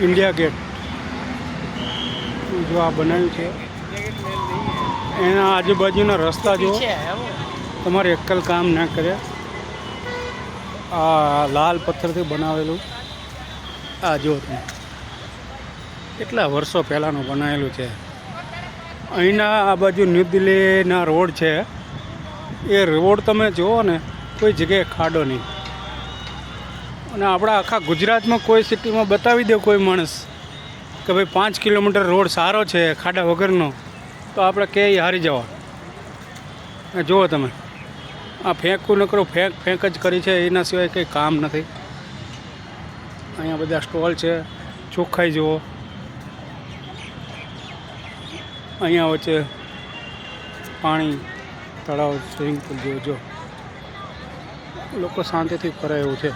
India gate જો આ બનાવ્યું છે એના આજુબાજુના રસ્તા જો તમારે એકલ કામ ના કરે. આ લાલ પથ્થરથી બનાવેલું આ જો તમે કેટલા વર્ષો પહેલાંનું બનાવેલું છે. અહીંના આ બાજુ ન્યૂ દિલ્હીના રોડ છે એ રોડ તમે જુઓ ને કોઈ જગ્યાએ ખાડો નહીં. અને આપણા આખા ગુજરાતમાં કોઈ સિટીમાં બતાવી દે કોઈ માણસ કે ભાઈ 5 કિલોમીટર રોડ સારો છે ખાડા વગરનો, તો આપણે કે હારી જવા. જુઓ તમે આ ફેંકવું ન કરો, ફેંક જ કરી છે, એના સિવાય કંઈ કામ નથી. અહીંયા બધા સ્ટોલ છે, ચોખ્ખાઈ જુઓ. અહીંયા વચ્ચે પાણી, તળાવ, સ્વિમિંગ પુલ જેવું જો લોકો શાંતિથી ફરે એવું છે.